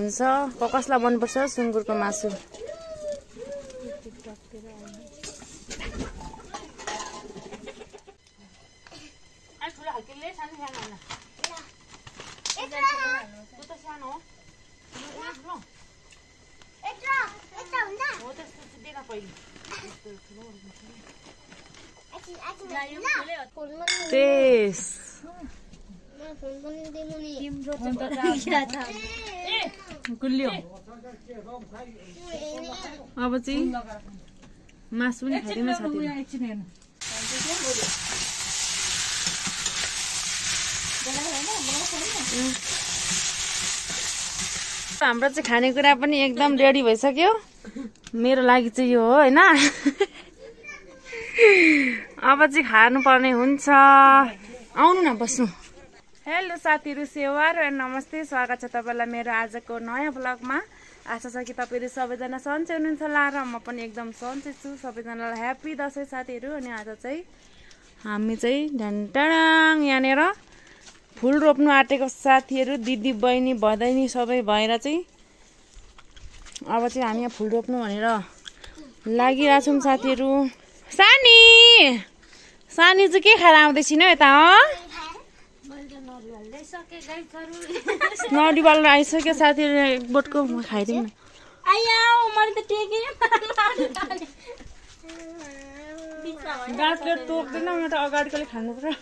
हुन्छ। कसलाई मनपर्छ सुँगुरको मासु? गुलियो अब चाहिँ मासु पनि खाइदिनु साथीहरु। हाम्रो चाहिँ खानेकुरा पनि एकदम रेडी भइसक्यो। मेरो लागि चाहिँ यो हो हैन। अब चाहिँ खानु पर्ने हुन्छ। आउनु न बस्नु। हेलो साथीहरु, सेवार र नमस्ते, स्वागत छ तपाईलाई मेरो आजको नयाँ ब्लगमा। आशा छ कि तपाईहरु सबैजना सन्चै हुनुहुन्छ होला र म पनि एकदम सन्चै छु। सबैजनालाई ह्यापी दशैं साथीहरु। अनि आज चाहिँ हामी चाहिँ ढन्टाडाङ यहाँनेर फुल रोप्नु आटेको साथीहरु, दिदी बहिनी भदैनी सबै भएर चाहिँ अब चाहिँ हामी यहाँ फुल रोप्नु भनेर लागिरहेछौँ साथीहरु। सानी सानी चाहिँ के खाएर आउँदैछिन यता? नडीवाल आइसक्यो साथीहरु। एक बोटको खाइदिउँ न। गाछले टोक्दैन, म त अगाडिकोले खानु पर्छ।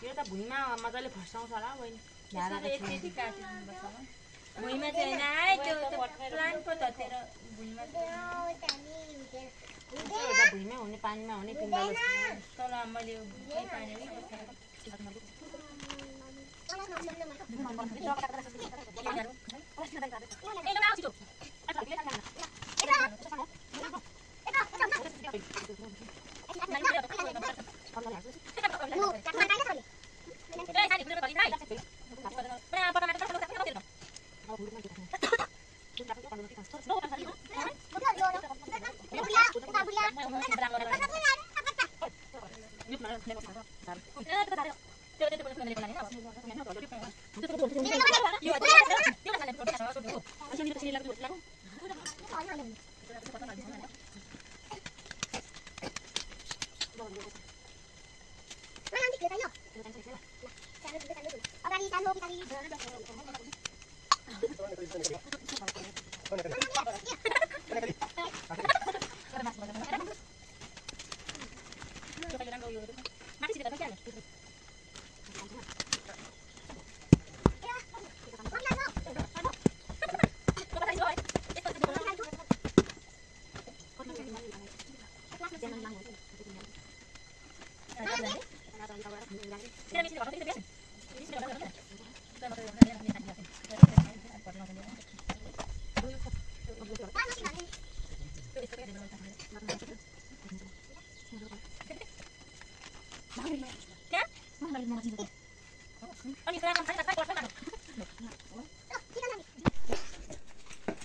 यो त भुइँमा मजाले फस्टाउँछ होला बहिनी। भुइँमा चाहिँ हैन आए त्यो प्लान्टको त तेरो भुइँमा भुइँमै हुने पानीमा हुने पिन्डालो तल मैले के पानी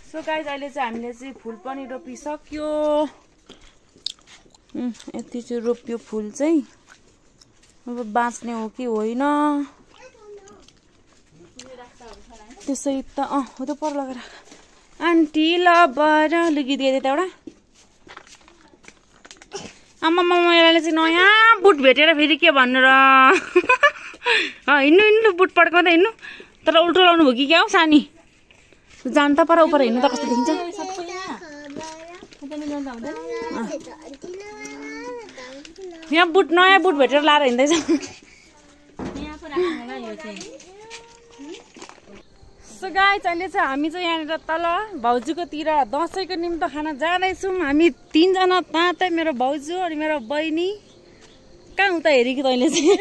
सो गाइज अहिले चाहिँ हामीले चाहिँ फुल पनि रोपिसक्यो। यति चाहिँ रोप्यो फुल चाहिँ। अब बाँच्ने हो कि होइन त्यसै त हो त पर लगेर आन्टी लबर गीत गाइदिए त एउटा। आमा यसलाई चाहिँ नयाँ बुट भेटेर फेरि के भन्नु र। हिँड्नु हिँड्नु बुट पड्काउँदा हिँड्नु, तर उल्टो लाउनु भयो कि क्या हो सानी? जान त पर उपर हिँड्नु त कस्तो देखिन्छ। यहाँ बुट नयाँ बुट भेटेर लाएर हिँड्दैछ। यहाँ पो राख्नु होला यो चाहिँ। सो गाइस अहिले चाहिँ हामी चाहिँ यहाँनिर तल भाउजूकोतिर दसैँको निम्त खाना जाँदैछौँ। हामी 3 जना तातै, मेरो भाउजू अनि मेरो बहिनी। कहाँ उता हेरी कि तैँले चाहिँ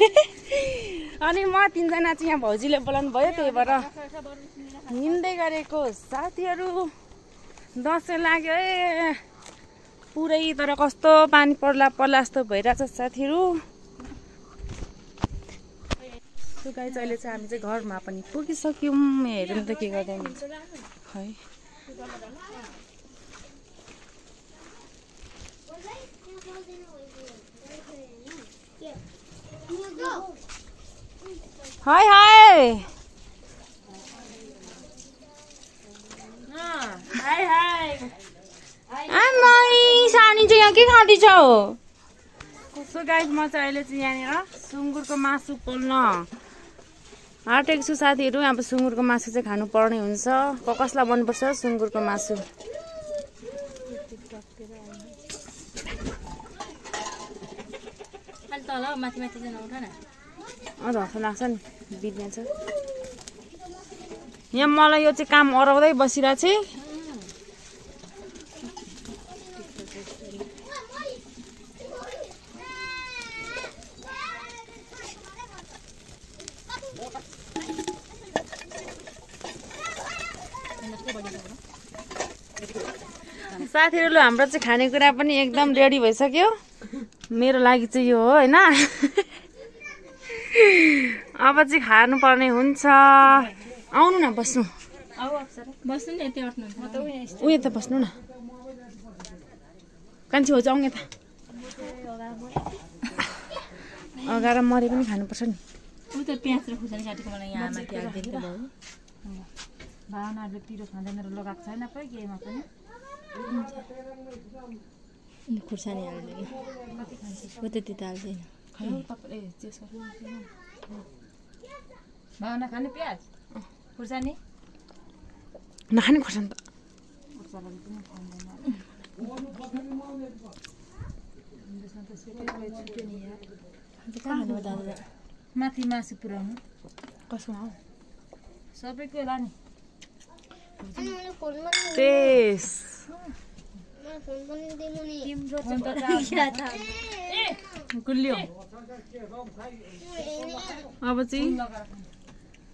अनि म 3 जना चाहिँ यहाँ भाउजूले बोलाउनु भयो, त्यही भएर हिँड्दै गरेको साथीहरू। दसैँ लाग्यो है पुरै, तर कस्तो पानी पर्ला पर्ला जस्तो भइरहेछ साथीहरू। सो गाइस अहिले चाहिँ हामी चाहिँ घरमा पनि पुगिसक्यौँ। हेरौँ त के गर्दै हुन्छ है। हाय हाय हाय हाय। आमै सानी चाहिँ यहाँ के खाँदैछौ? सो गाइस म चाहिँ अहिले चाहिँ यहाँनिर सुँगुरको मासु पोल्न आँटेको छु साथीहरू। अब सुँगुरको मासु चाहिँ खानु पर्ने हुन्छ। कसलाई मनपर्छ सुँगुरको मासु? तल माथि माथि चाहिँ नउठ न। धर्फ लाग्छ नि, बित्ने छ यहाँ। मलाई यो चाहिँ काम अराउँदै बसिरहेको चाहिँ। साथीहरू हाम्रो चाहिँ खानेकुरा पनि एकदम रेडी भइसक्यो। मेरो लागि चाहिँ यो हो होइन। अब चाहिँ खानु पर्ने हुन्छ। आउनु न बस्नु। बस्नु नि यति अट्नु। उयो त बस्नु न। कान्छी हो चाहिँ आउँ यता। अगाएर मरे पनि खानुपर्छ नि। उ त प्याज र खुर्सानी काटेको मलाई यहाँ माथि हालिदिएको भयो। भावनाहरूले पिरो खाँदैन र लगाएको छैन कोही केहीमा पनि। खुर्सानी हाल्दैन। उ त त्यता हाल्दैन। भावना खाने प्याज खुर्सानी नखाने खुर्सानी त माथि मासु पुऱ्याउनु कसो हो सबैको लाने तेस गुलियो। अब चाहिँ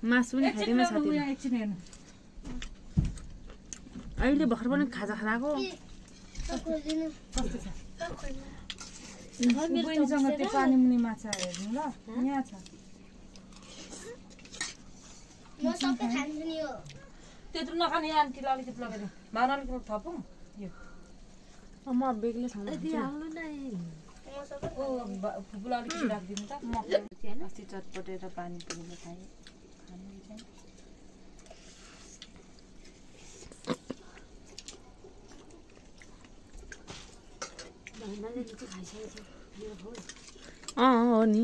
मासु पनि खाँदैन साथी। अहिले भर्खर पनि खाजा खाएको। बहिनीसँग त्यो पानी मुनि माछा हेर्नु ल यहाँ छ। त्यत्रो नखाने आन्टीले अलिकति लगाइदिउँ। भावनाले थपौँ यो। म बेग्लै खानु फुपूलाई अलिकति राखिदिनु त। अस्ति चटपटेर पानी पुरेर खाएँ। हो नि।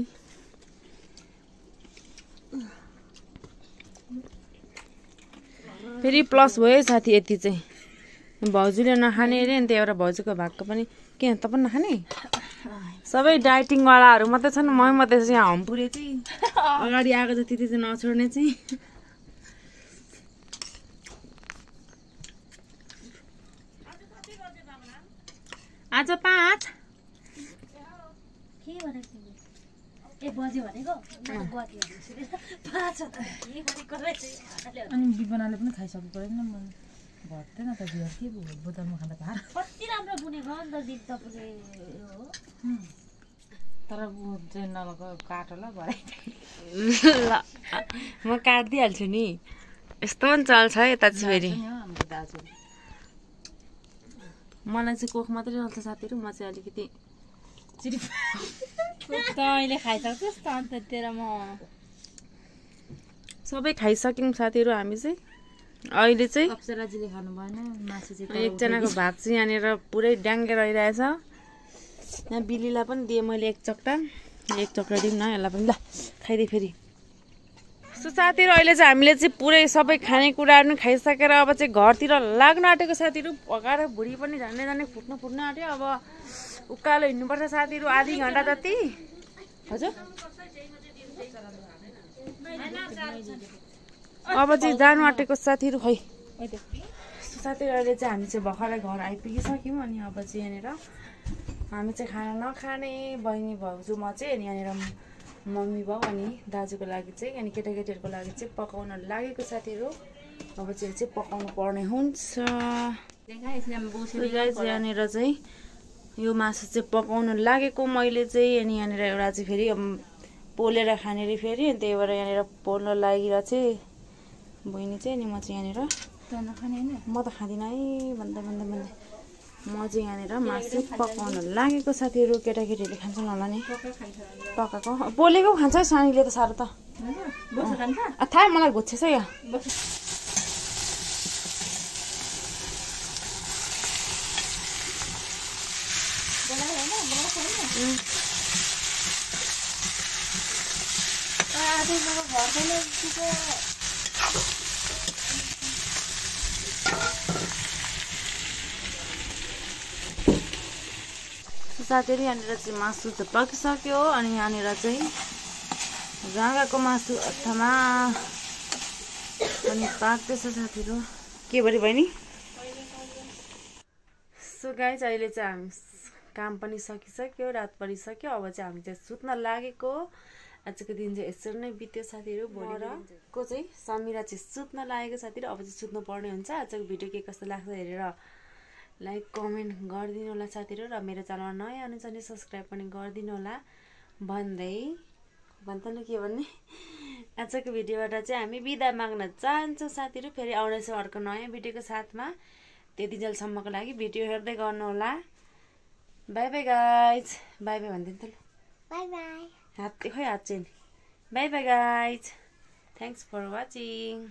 फेरि प्लस भयो साथी यति चाहिँ। भाउजूले नखाने अरे नि, त्यही भएर भाउजूको भागको पनि के त पनि नखाने। सबै डाइटिङवालाहरू मात्रै छन्, मै मात्रै चाहिँ हम्पुरे चाहिँ अगाडि आएको जति चाहिँ नछोड्ने चाहिँ। आज 5 अनि बिपनाले पनि खाइसक्नु परेन। घट्दैन त बिहार के बोतलमा खाँदा भार कति राम्रो बुनेको अन्त दिप तपाईँले हो। तर चाहिँ नलगा काट ल भरे ल म काटिदिइहाल्छु नि। यस्तो पनि चल्छ है यता चाहिँ फेरि। हाम्रो दाजु मलाई चाहिँ कोख मात्रै चल्छ साथीहरू। म चाहिँ अलिकति तैँले खाइसक्छस् त अन्त तेरो म सबै खाइसक्यौँ साथीहरू हामी चाहिँ। अहिले चाहिँ अप्सराजीले खानु भएन मासु चाहिँ। एकजनाको भाग चाहिँ यहाँनिर पुरै ड्याङ्गे रहिरहेछ। यहाँ बिलीलाई पनि दिएँ मैले एक चक्टा दिउँ न यसलाई पनि। ल खाइदिएँ फेरि। सो साथीहरू अहिले चाहिँ हामीले चाहिँ पुरै सबै खानेकुराहरू पनि खाइसकेर अब चाहिँ घरतिर लाग्नु आँटेको साथीहरू। पकाएर भुँडी पनि झन्डै फुट्नु आँट्यो। अब उकालो हिँड्नुपर्छ साथीहरू आधी घन्टा जति हजुर अब चाहिँ जानु आँटेको साथीहरू खै साथीहरू अहिले चाहिँ हामी चाहिँ भर्खरै घर आइपुगिसक्यौँ अनि अब चाहिँ यहाँनिर हामी चाहिँ खाना नखाने बहिनी भाउजू म चाहिँ अनि यहाँनिर मम्मी बाउ अनि दाजुको लागि चाहिँ अनि केटाकेटीहरूको लागि चाहिँ पकाउन लागेको साथीहरू अब चाहिँ पकाउनु पर्ने हुन्छ यहाँनिर चाहिँ यो मासु चाहिँ पकाउनु लागेको मैले चाहिँ अनि यहाँनिर एउटा चाहिँ फेरि पोलेर खाने रे फेरि अनि त्यही भएर यहाँनिर पोल्न लागिरहेको चाहिँ बहिनी चाहिँ अनि म चाहिँ यहाँनिर म त खाँदिनँ है भन्दा म चाहिँ यहाँनिर मासु पकाउन लागेको साथीहरू केटाकेटीहरूले खान्छन् होला नि पकाएको पोलेको खान्छ सानीले त साह्रो त थाहा मलाई घुच्छेछ या साथीहरू यहाँनिर चाहिँ मासु चाहिँ पाकिसक्यो अनि यहाँनिर चाहिँ राँगाको मासु अथवा अनि पाक्दैछ साथीहरू के भरे बहिनी सो गाइज अहिले चाहिँ हामी काम पनि सकिसक्यो रात परिसक्यो अब चाहिँ हामी चाहिँ सुत्न लागेको आजको दिन चाहिँ यसरी नै बित्यो साथीहरू भोलिको चाहिँ समीरा चाहिँ सुत्न लागेको साथीहरू अब चाहिँ सुत्नु पर्ने हुन्छ आजको भिडियो के कस्तो लाग्छ हेरेर लाइक कमेन्ट गरिदिनु होला साथीहरू र मेरो च्यानलमा नयाँ हुनुहुन्छ भने सब्सक्राइब पनि गरिदिनु होला भन्दै भन्नु के भन्ने आजको भिडियोबाट चाहिँ हामी बिदा माग्न चाहन्छौँ साथीहरू फेरि आउनेछौँ अर्को नयाँ भिडियोको साथमा त्यति जेलसम्मको लागि भिडियो हेर्दै गर्नु होला bye bye guys bye bye भन्दिनु त ल बाई बाई हात खै हात चाहिँ bye bye guys thanks for watching